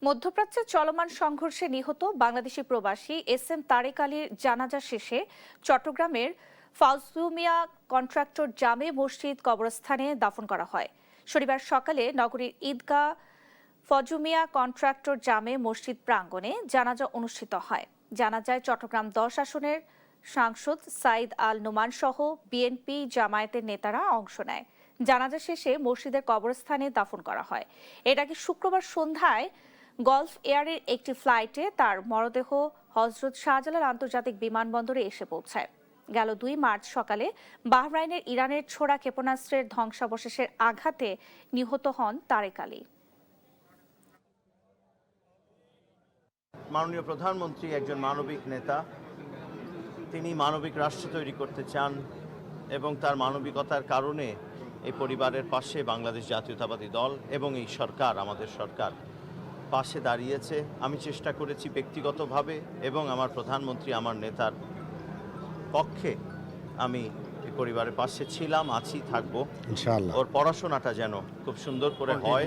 মধ্যপ্রাচ্যে চলমান সংঘর্ষে নিহত বাংলাদেশি প্রবাসী এস এম তারেক আলীর জানাজা শেষে চট্টগ্রামের ফাউজুমিয়া কন্ট্রাক্টর জামে মসজিদ কবরস্থানে দাফন করা হয়। শনিবার সকালে নগরীর ঈদগাহ ফজুমিয়া কন্ট্রাক্টর জামে মসজিদ প্রাঙ্গণে জানাজা অনুষ্ঠিত হয়। জানাজায় চট্টগ্রাম 10 আসনের সাংসদ সাইদ আল নোমান সহ বিএনপি জামায়াতের নেতারা অংশ নেয়। জানাজা শেষে মসজিদের কবরস্থানে দাফন করা হয়। এর আগে শুক্রবার সন্ধ্যায় গলফ এয়ারের একটি ফ্লাইটে তার মরদেহ হজরত শাহজালাল আন্তর্জাতিক বিমানবন্দরে এসে পৌঁছায়। গেল 2 মার্চ সকালে বাহরাইনের ইরানের ছোড়া ক্ষেপণাস্ত্রের ধ্বংসাবশেষের আঘাতে নিহত হন তারেক আলী। মাননীয় প্রধানমন্ত্রী একজন মানবিক নেতা, তিনি মানবিক রাষ্ট্র তৈরি করতে চান এবং তার মানবিকতার কারণে এই পরিবারের পাশে বাংলাদেশ জাতীয়তাবাদী দল এবং এই সরকার, আমাদের সরকার পাশে দাঁড়িয়েছে। আমি চেষ্টা করেছি ব্যক্তিগতভাবে এবং আমার প্রধানমন্ত্রী, আমার নেতার পক্ষে আমি এই পরিবারের পাশে ছিলাম, আছি, থাকবো। ইনশাআল্লাহ ওর পড়াশোনাটা যেন খুব সুন্দর করে হয়।